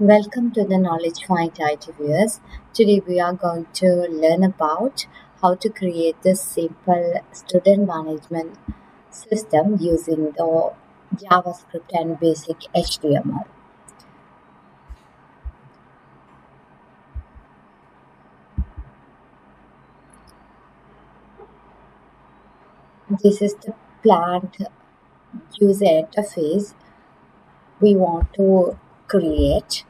Welcome to the Knowledge Find IT viewers. Today we are going to learn about how to create this simple student management system using the JavaScript and basic HTML. This is the planned user interface we want to create.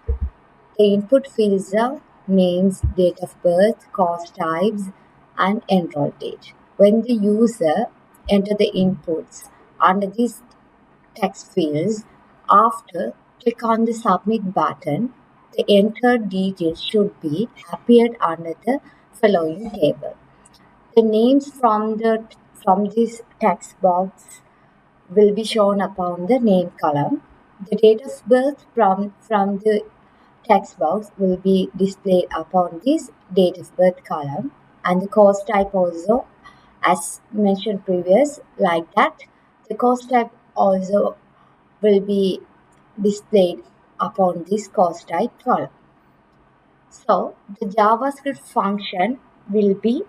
The input fields are names, date of birth, course types, and enroll date. When the user enter the inputs under these text fields, after click on the submit button, the entered details should be appeared under the following table. The names from this text box will be shown upon the name column. The date of birth from the text box will be displayed upon this date of birth column, and the course type also, as mentioned previous, like that. The course type also will be displayed upon this course type column. So the JavaScript function will be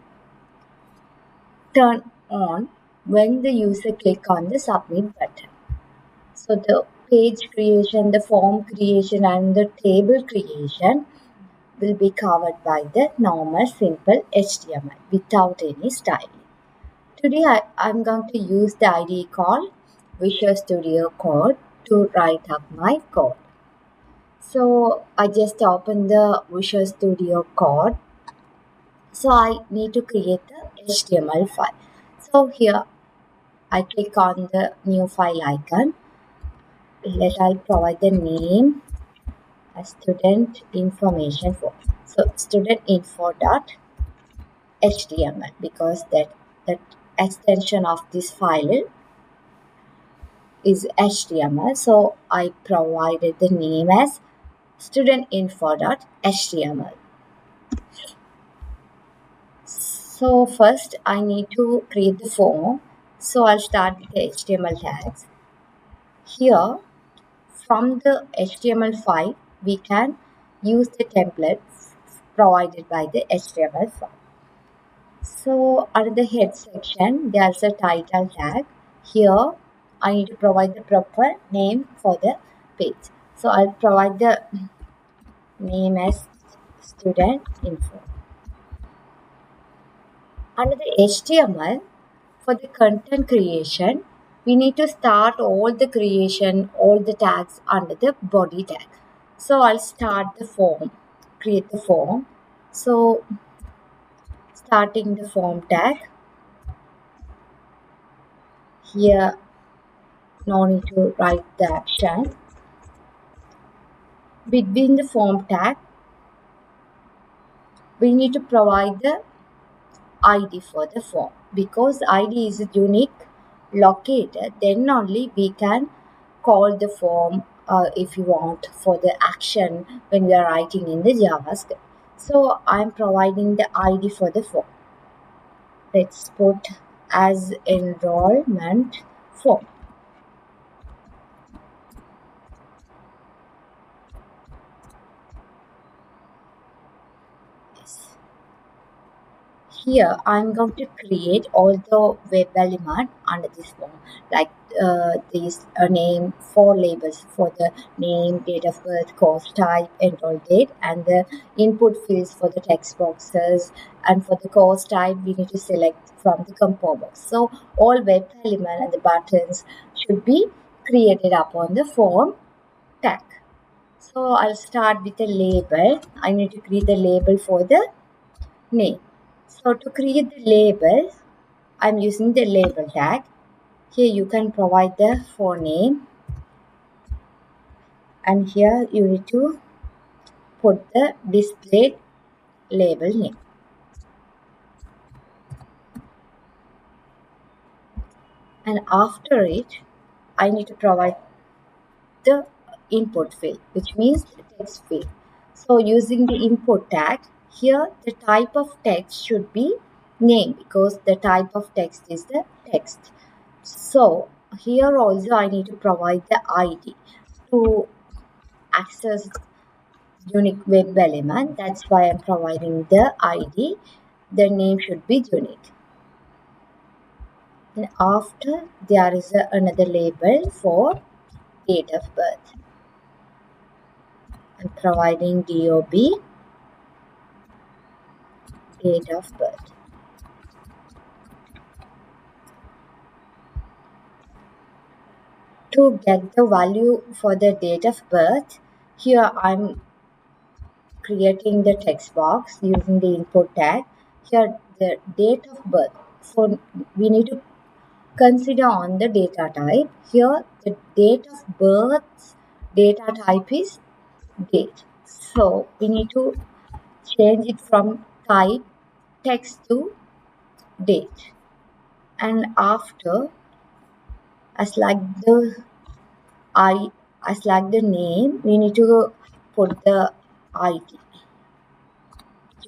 turned on when the user click on the submit button. So the page creation, the form creation, and the table creation will be covered by the normal simple HTML without any styling. Today I'm going to use the IDE called Visual Studio Code to write up my code. So I just open the Visual Studio Code. So I need to create the HTML file. So here I click on the new file icon. I'll provide the name as student information form. So student info dot HTML, because that extension of this file is HTML. So I provided the name as studentinfo.html. So first I need to create the form. So I'll start with the HTML tags. Here from the HTML file we can use the template provided by the HTML file. So under the head section, there's a title tag. Here, I need to provide the proper name for the page. So I'll provide the name as student info. Under the HTML, for the content creation, we need to start all the creation, all the tags under the body tag. So I'll start the form, create the form. So starting the form tag, here no need to write the action. Between the form tag, we need to provide the ID for the form, because ID is a unique locator. Then only we can call the form if you want for the action when we are writing in the JavaScript. So I'm providing the ID for the form. Let's put as enrollment form. Yes. Here I'm going to create all the web element under this form, like this name, four labels for the name, date of birth, course type, enroll date, and the input fields for the text boxes. And for the course type we need to select from the compo box. So all web element and the buttons should be created upon the form tag. So I'll start with a label. I need to create the label for the name. So to create the label, I'm using the label tag. Here you can provide the name, and here you need to put the display label name. And after it, I need to provide the input field, which means the text field. So using the input tag, here the type of text should be name, because the type of text is the text. So here also I need to provide the ID to access unique web element. That's why I'm providing the ID. The name should be unique. And after there is another label for date of birth. I'm providing DOB, date of birth. To get the value for the date of birth, here I'm creating the text box using the input tag. Here the date of birth. So we need to consider on the data type. Here the date of birth data type is date. So we need to change it from type text to date. And after as like the I as like the name, we need to put the ID.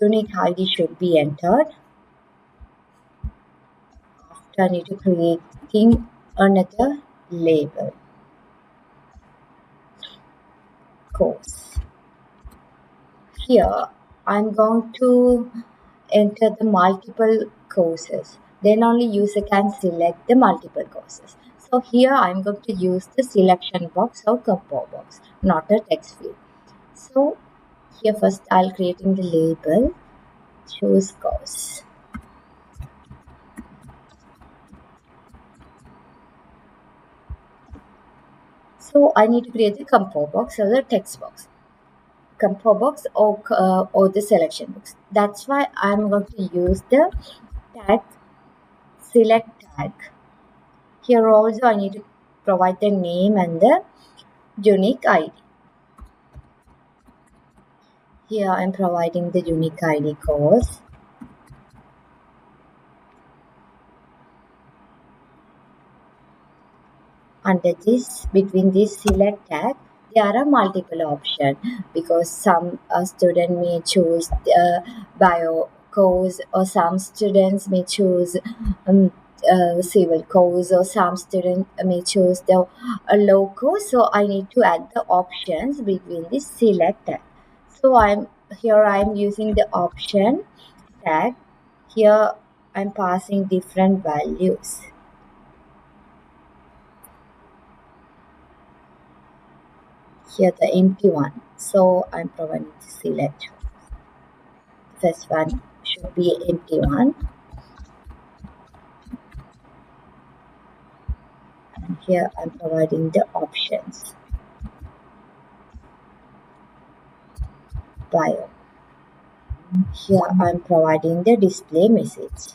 Unique ID should be entered. After I need to creating another label course. Here I'm going to enter the multiple courses. Then only user can select the multiple courses. So here I'm going to use the selection box or compo box, not a text field. So here first I'll creating the label, choose course. So I need to create the compo box or the text box. Compo box or the selection box. That's why I'm going to use the tag select tag. Here also I need to provide the name and the unique ID. Here I'm providing the unique ID course. Under this, between this select tag, there are multiple options because some student may choose the bio course or some students may choose civil course or some student may choose the law course. So I need to add the options between this select tag. So I'm using the option tag. Here I'm passing different values. Here the empty one. So I'm providing to select. First one should be empty one. And here I'm providing the options. Bio. Here I'm providing the display message.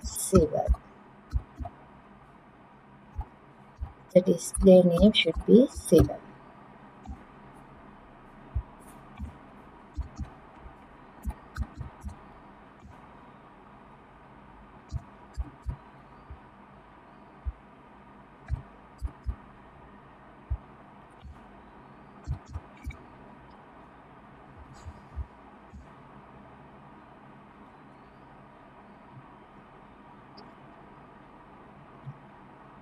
Civil. The display name should be civil.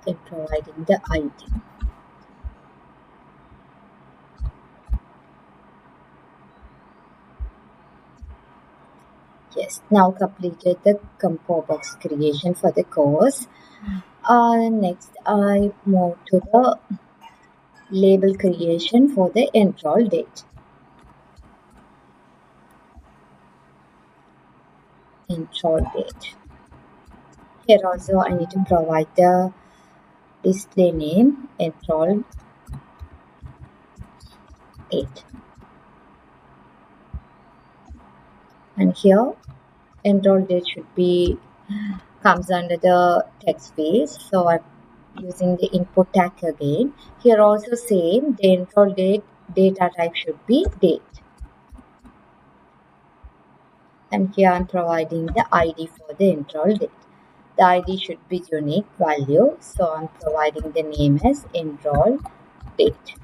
Then providing the ID. Yes, now completed the compo box creation for the course. Next, I move to the label creation for the enroll date. Enroll date. Here also I need to provide the display name enroll date. And here enroll date should be comes under the text field. So I'm using the input tag again. Here also same, the enroll date data type should be date. And here I'm providing the ID for the enroll date. The ID should be unique value. So I'm providing the name as enroll date.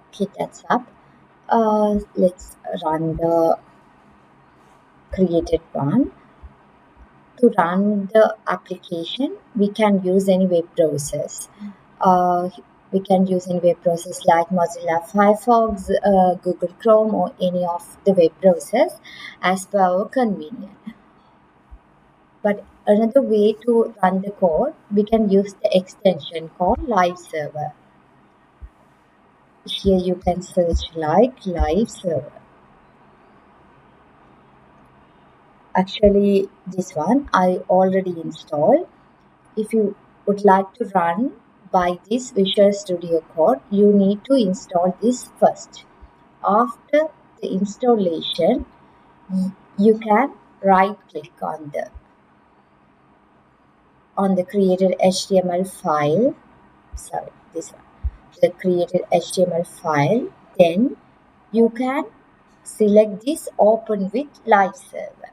Okay, that's up. Let's run the created one. To run the application, we can use any web browsers. Uh, we can use any web browsers like Mozilla Firefox, Google Chrome, or any of the web browsers as per our convenience. But another way to run the code, we can use the extension called live server. Here you can search like live server. Actually, this one I already installed. If you would like to run by this Visual Studio Code, you need to install this first. After the installation, you can right click on the created HTML file. Sorry, this one. The created HTML file. Then you can select this open with live server.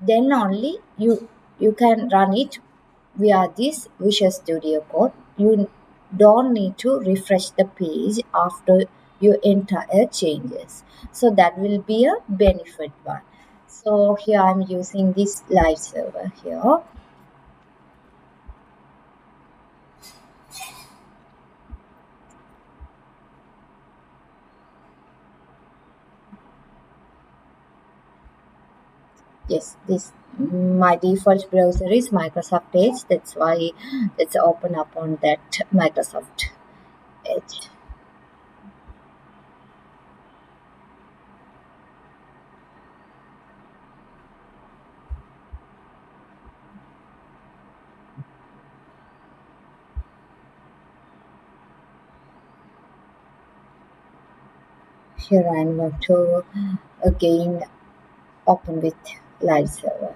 Then only you can run it via this Visual Studio Code. You don't need to refresh the page after you enter a changes. So that will be a benefit one. So here I'm using this live server here. Yes, this my default browser is Microsoft Edge. That's why let's open up on that Microsoft Edge. Here I'm going to again open with live server.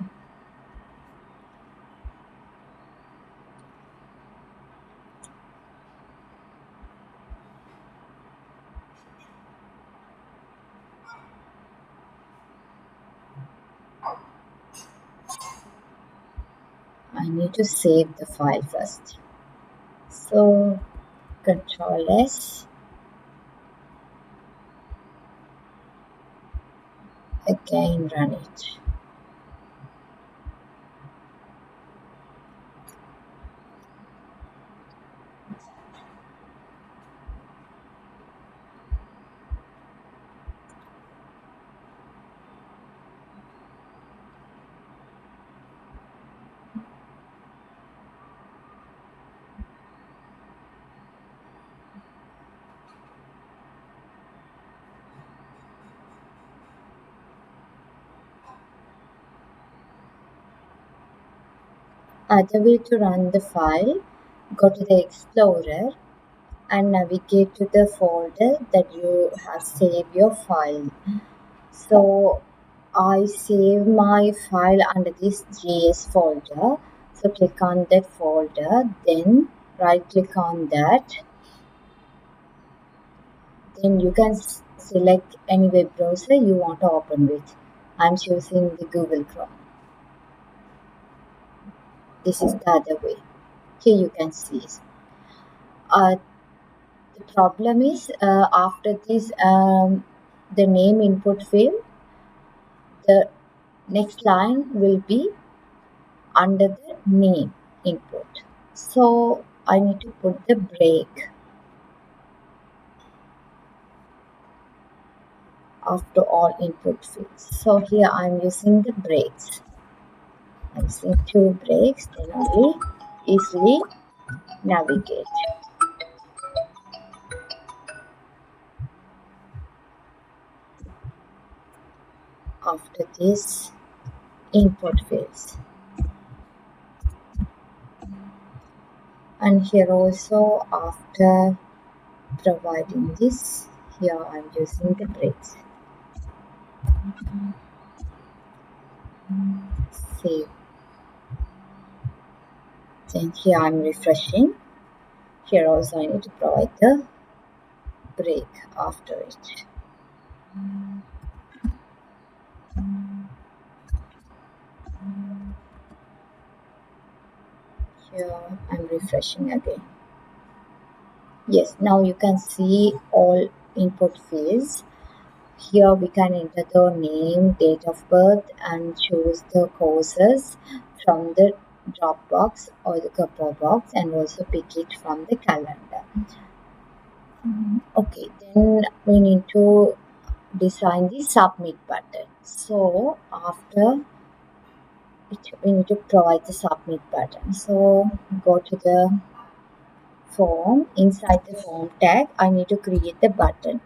I need to save the file first. So Control S, again run it. Other way to run the file, go to the Explorer and navigate to the folder that you have saved your file. So I save my file under this JS folder. So click on that folder, then right click on that. Then you can select any web browser you want to open with. I'm choosing the Google Chrome. This is the other way. Here you can see. Uh, the problem is after this the name input field, the next line will be under the name input. So I need to put the break after all input fields. So here I'm using the breaks. I'm using two breaks, then only easily navigate. After this input fields. And here also after providing this, here I'm using the breaks. Save. Then here I'm refreshing. Here also I need to provide the break after it. Here I'm refreshing again. Yes, now you can see all input fields. Here we can enter the name, date of birth, and choose the courses from the drop box or the copper box, and also pick it from the calendar. Okay, then we need to design the submit button. So after we need to provide the submit button. So go to the form. Inside the form tag, I need to create the button.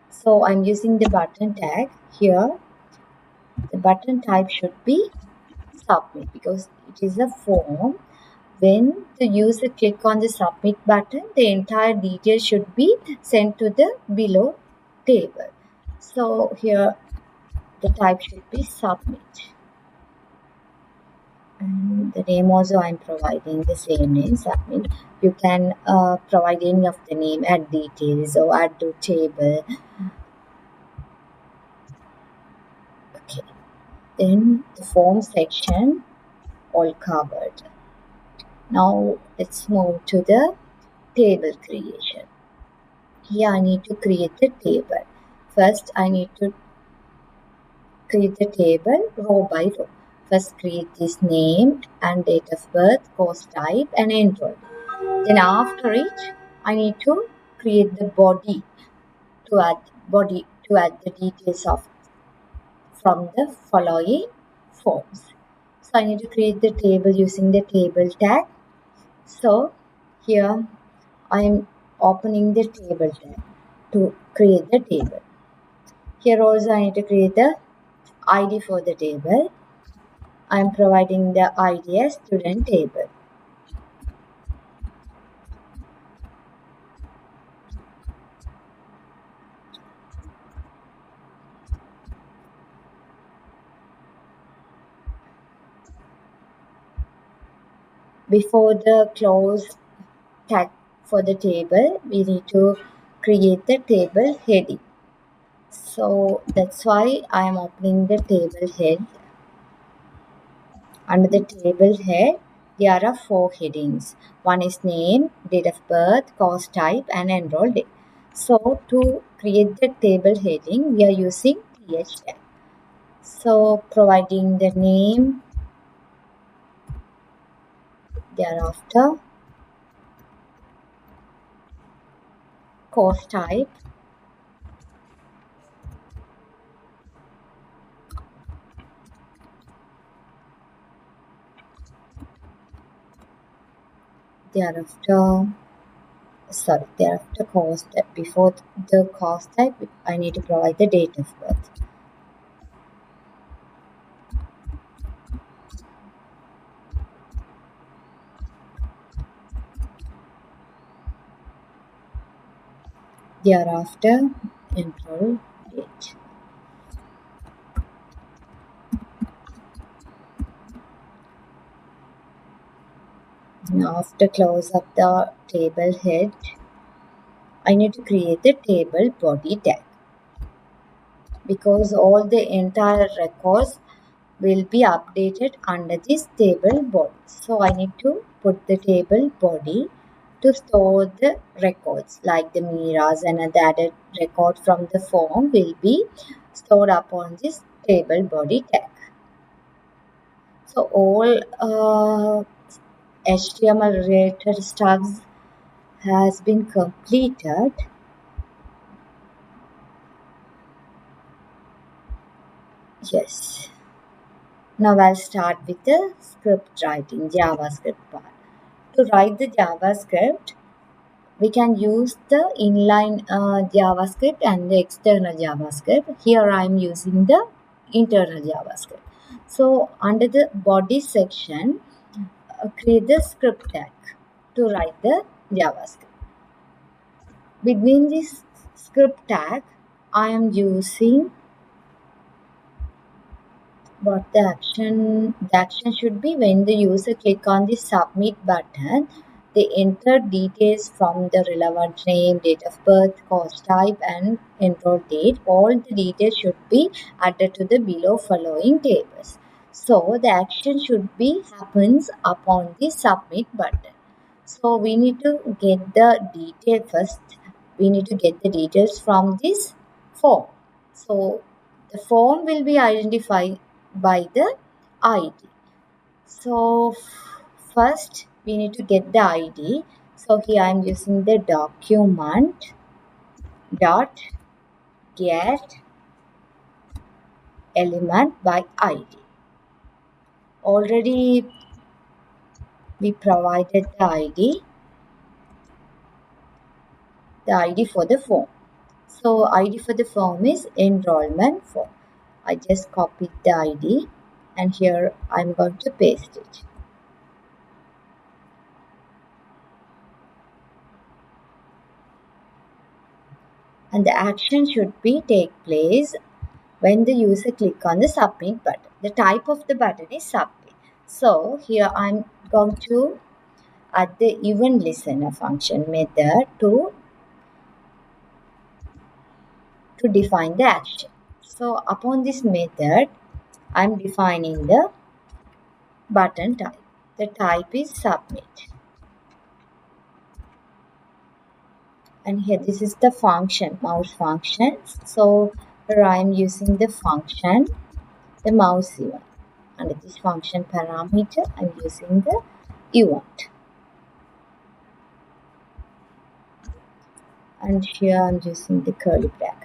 So I'm using the button tag here. The button type should be submit because it is a form. When the user click on the submit button, the entire detail should be sent to the below table. So here the type should be submit. And the name also I'm providing the same name, submit. You can provide any of the name, add details or add to table. Okay. Then the form section all covered. Now let's move to the table creation. Here I need to create the table. First I need to create the table row by row. First create this name and date of birth, course type and enroll. Then after it I need to create the body to add the details of from the following forms. So I need to create the table using the table tag. So here I am opening the table tag to create the table. Here also I need to create the ID for the table. I am providing the ID as student table. Before the close tag for the table, we need to create the table heading. So that's why I am opening the table head. Under the table head, there are 4 headings. One is name, date of birth, course type, and enroll date. So to create the table heading, we are using th tag. So providing the name, thereafter course type, thereafter course type. Before the course type, I need to provide the date of birth. Thereafter enroll date. Now after close up the table head, I need to create the table body tag because all the entire records will be updated under this table body. So I need to put the table body to store the records like the miras and the added record from the form will be stored upon this table body tag. So all HTML related stuff has been completed. Yes. Now I'll start with the script writing, JavaScript part. To write the JavaScript, we can use the inline JavaScript and the external JavaScript. Here I am using the internal JavaScript. So under the body section, create the script tag to write the JavaScript. Between this script tag, I am using what the action should be when the user click on the submit button, they enter details from the relevant name, date of birth, course type and enroll date. All the details should be added to the below following tables. So the action should be happens upon the submit button. So we need to get the detail first. We need to get the details from this form. So the form will be identified by the ID. So first we need to get the ID. So here I am using the document dot get element by ID. Already we provided the ID for the form. So ID for the form is enrollment form. I just copied the ID and here I'm going to paste it. And the action should be take place when the user click on the submit button. The type of the button is submit. So here I'm going to add the event listener function method to define the action. So upon this method, I'm defining the button type. The type is submit. And here this is the function, mouse function. So here I'm using the function, the mouse event. Under this function parameter, I'm using the event. And here I'm using the curly bracket.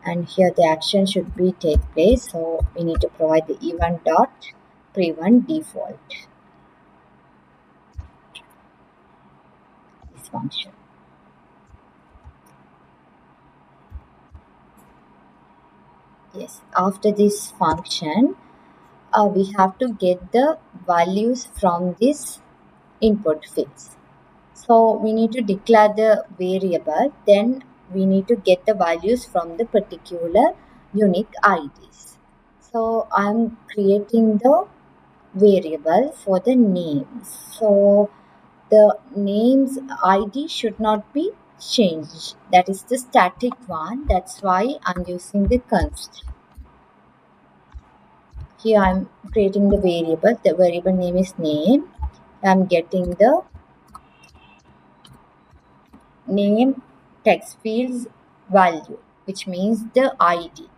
And here the action should be take place, so we need to provide the event dot prevent default, this function. Yes, after this function we have to get the values from this input fields. So we need to declare the variable, then we need to get the values from the particular unique IDs. So I'm creating the variable for the names. So the names ID should not be changed. That is the static one. That's why I'm using the const. Here I'm creating the variable. The variable name is name. I'm getting the name text fields value, which means the ID.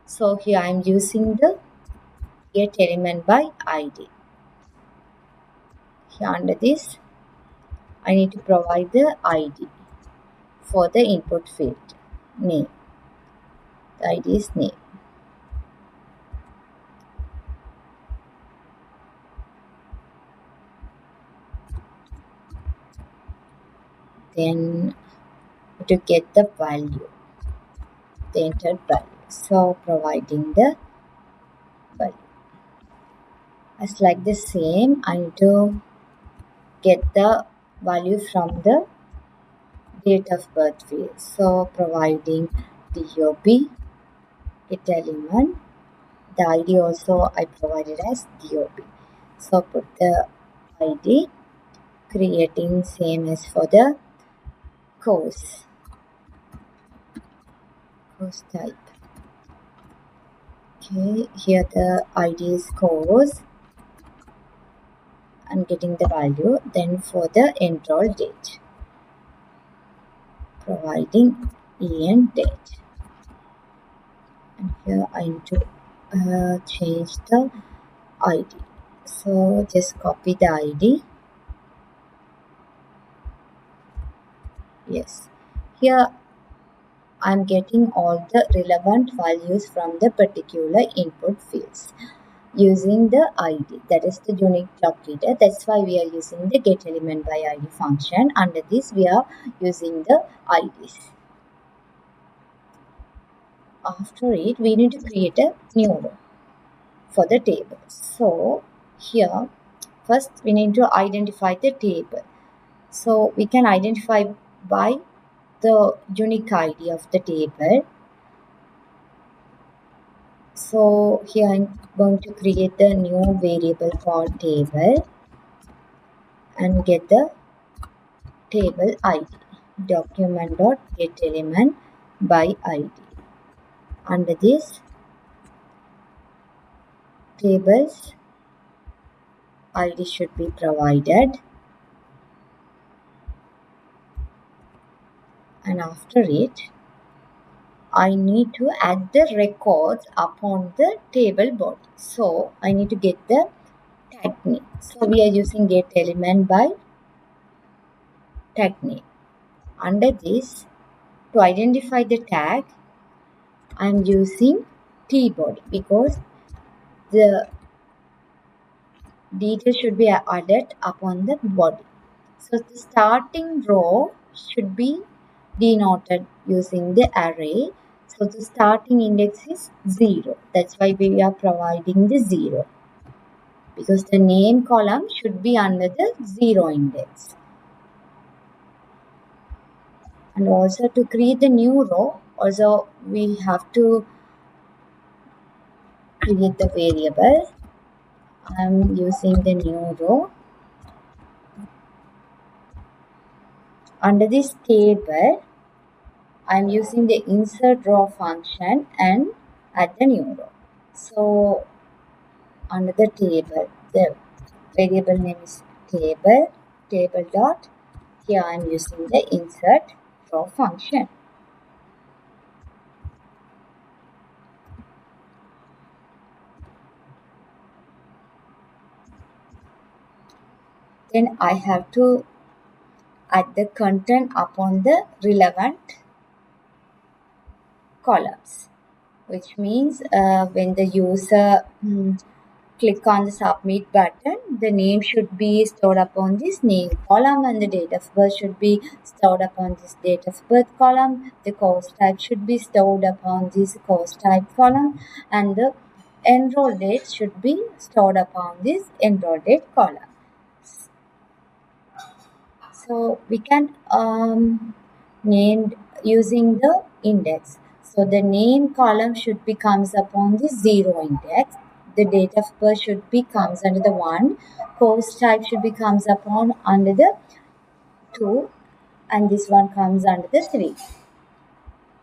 So here I'm using the get element by ID. Here under this, I need to provide the ID for the input field name. The ID is name. Then to get the value, the entered value. So providing the value. As like the same, I need to get the value from the date of birth field. So providing DOB, get element. The ID also I provided as DOB. So put the ID, creating same as for the course type. Okay, here the ID is course and getting the value. Then for the enroll date, providing EN date. And here I need to change the ID. So just copy the ID. Yes, here I'm getting all the relevant values from the particular input fields using the ID, that is the unique locator. That's why we are using the get element by ID function. Under this we are using the IDs. After it, we need to create a new row for the table. So here first we need to identify the table. So we can identify by the unique ID of the table. So here I'm going to create the new variable called table and get the table ID, document.get element by ID. Under this tables ID should be provided, and after it I need to add the records upon the table body. So I need to get the tag name. So we are using get element by tag name. Under this, to identify the tag, I am using T body because the details should be added upon the body. So the starting row should be denoted using the array. So the starting index is 0. That's why we are providing the 0. Because the name column should be under the 0 index. And also to create the new row, also we have to create the variable. I'm using the new row. Under this table, I'm using the insert row function and add the new row. So under the table, the variable name is table dot. Here I'm using the insert row function. Then I have to add the content upon the relevant columns, which means when the user click on the submit button, the name should be stored upon this name column and the date of birth should be stored upon this date of birth column. The course type should be stored upon this course type column, and the enroll date should be stored upon this enroll date column. So we can name using the index. So the name column should be comes upon the 0 index. The date of birth should be comes under the 1. Course type should be comes upon under the 2, and this one comes under the 3.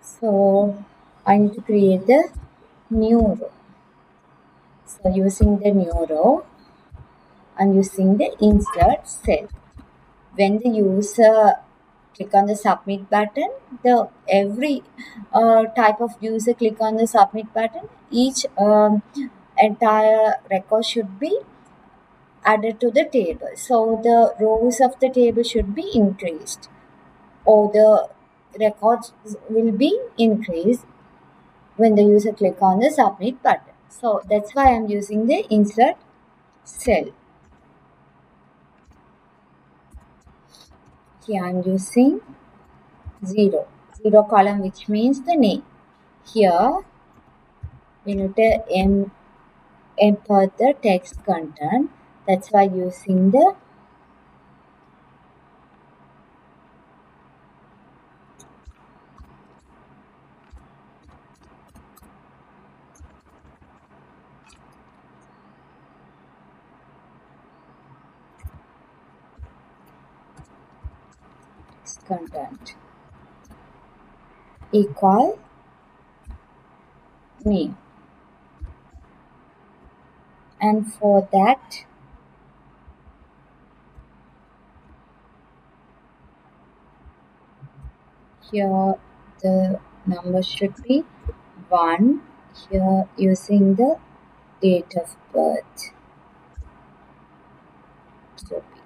So I need to create the new row. So using the new row, I'm using the insert cell. When the user click on the submit button, the every type of user click on the submit button, each entire record should be added to the table. So the rows of the table should be increased, or the records will be increased when the user click on the submit button. So that's why I'm using the insert cell. Here I'm using 0 column, which means the name. Here we need to import the text content. That's why using the text content equal name, and for that here the number should be 1. Here using the date of birth should be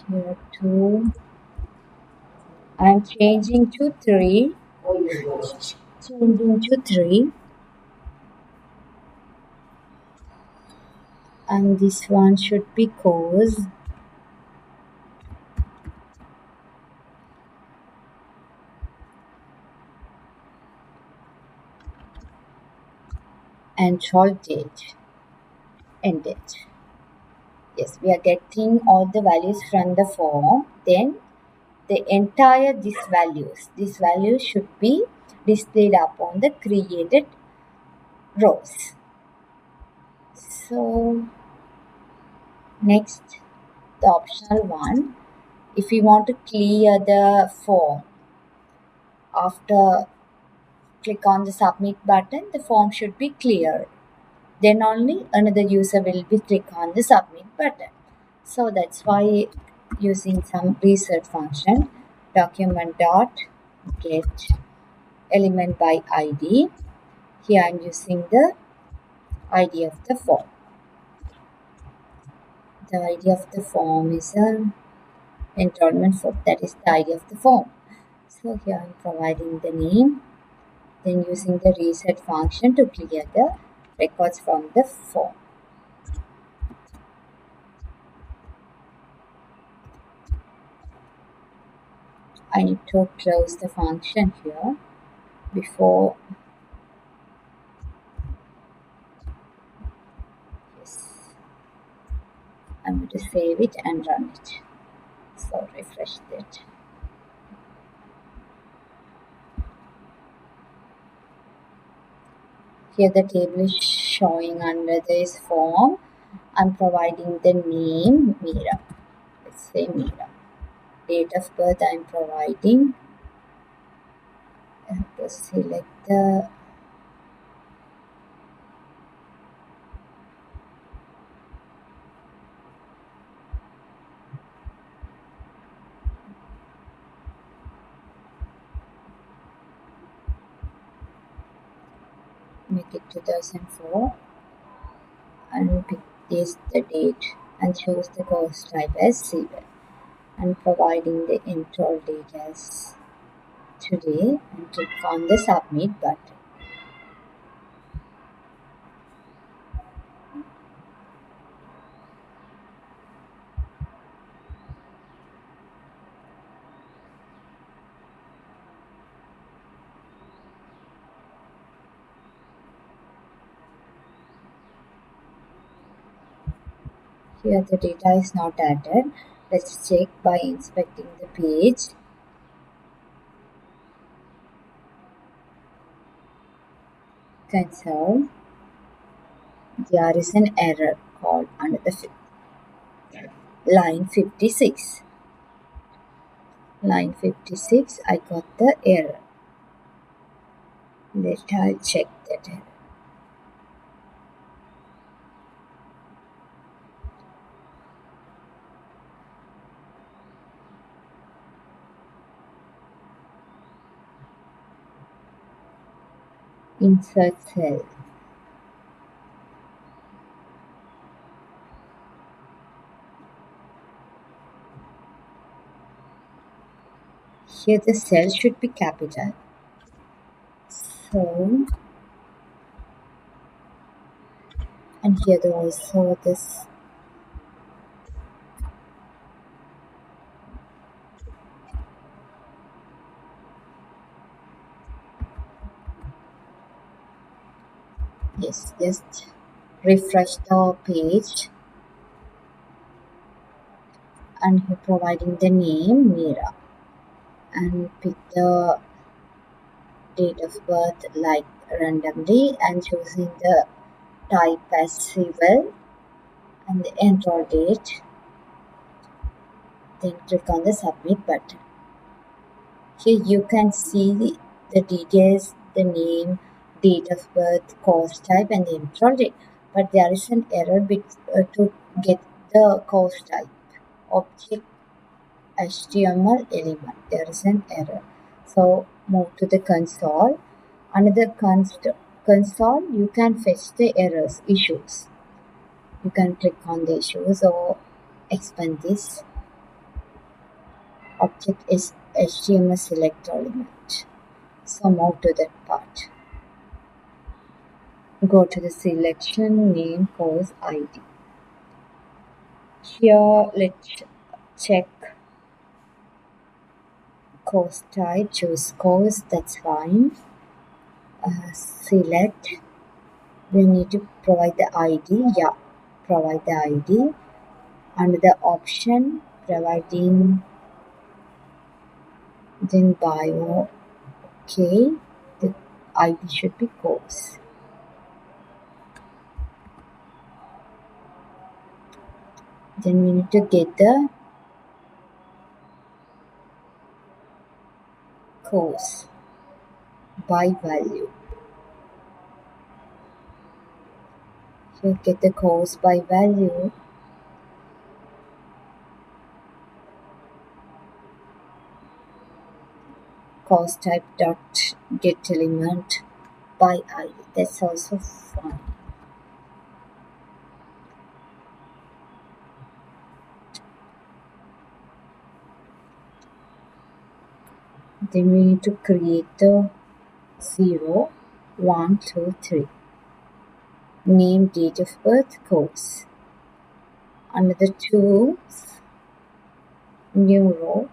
here 2. I'm changing to 3. Changing to 3. And this one should be course. Enroll date, end date. Yes, we are getting all the values from the form. Then the entire these values should be displayed upon the created rows. So next, the optional one, if we want to clear the form after click on the submit button, the form should be clear. Then only another user will be click on the submit button. So that's why using some research function, document dot get element by ID. Here I'm using the ID of the form. The ID of the form is enrollment form. That is the ID of the form. So here I'm providing the name, then using the reset function to clear the records from the form. I need to close the function here before. Yes, I'm going to save it and run it. So refresh that. Here the table is showing under this form. I'm providing the name Meera. Let's say Meera. Date of birth I'm providing. I have to select the make it 2004 and pick this the date and choose the course type as civil and providing the enroll date as today and click on the submit button. Here the data is not added. Let's check by inspecting the page. Console. There is an error called under the line 56. Line 56, I got the error. I'll check that error. Insert cell. Here the cell should be capital. So, and here also this. Yes, just refresh the page and here providing the name Meera and pick the date of birth like randomly and choosing the type as civil and the enroll date. Then click on the submit button. Here you can see the details, the name, date of birth, course type and the enroll date. But there is an error to get the course type. Object HTML element. There is an error. So move to the console. Under the console, you can fetch the errors, issues. You can click on the issues or expand this. Object is HTML select element. So move to that part. Go to the selection, name, course, ID. Here, let's check course type, choose course, that's fine. Select, we need to provide the ID, yeah, provide the ID. Under the option, providing then bio, okay, the ID should be course. Then we need to get the course. by value. You get the course by value. Course type dot get element by ID. That's also fine. Then we need to create the 0, 1, 2, 3. Name, date of birth, course. Under the tools, new row,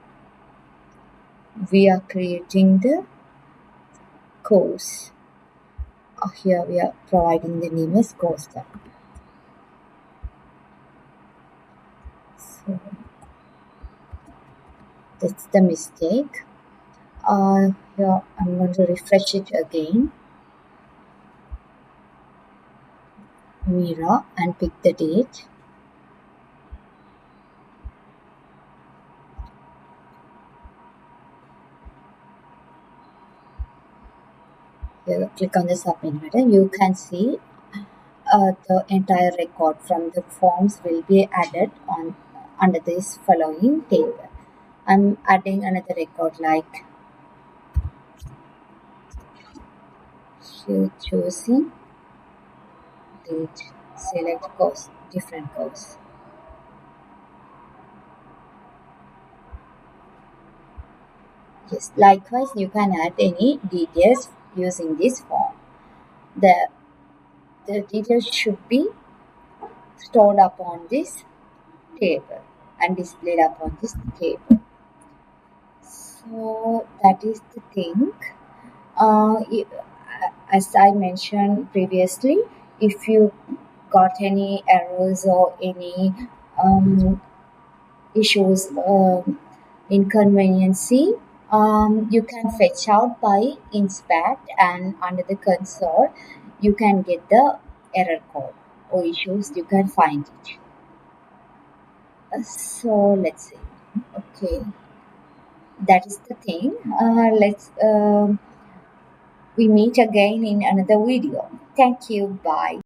we are creating the course. Here we are providing the name as course type. So that's the mistake. Here I'm going to refresh it again. Mira and pick the date. Here, click on the submit button. You can see the entire record from the forms will be added on under this following table. I'm adding another record like here choosing date, select course, different course. Yes, likewise you can add any details using this form. The details should be stored upon this table and displayed upon this table. So that is the thing. As I mentioned previously, if you got any errors or any issues, inconveniency, you can fetch out by inspect, and under the console you can get the error code or issues, you can find it. So let's see. Okay, that is the thing. Let's we meet again in another video. Thank you. Bye.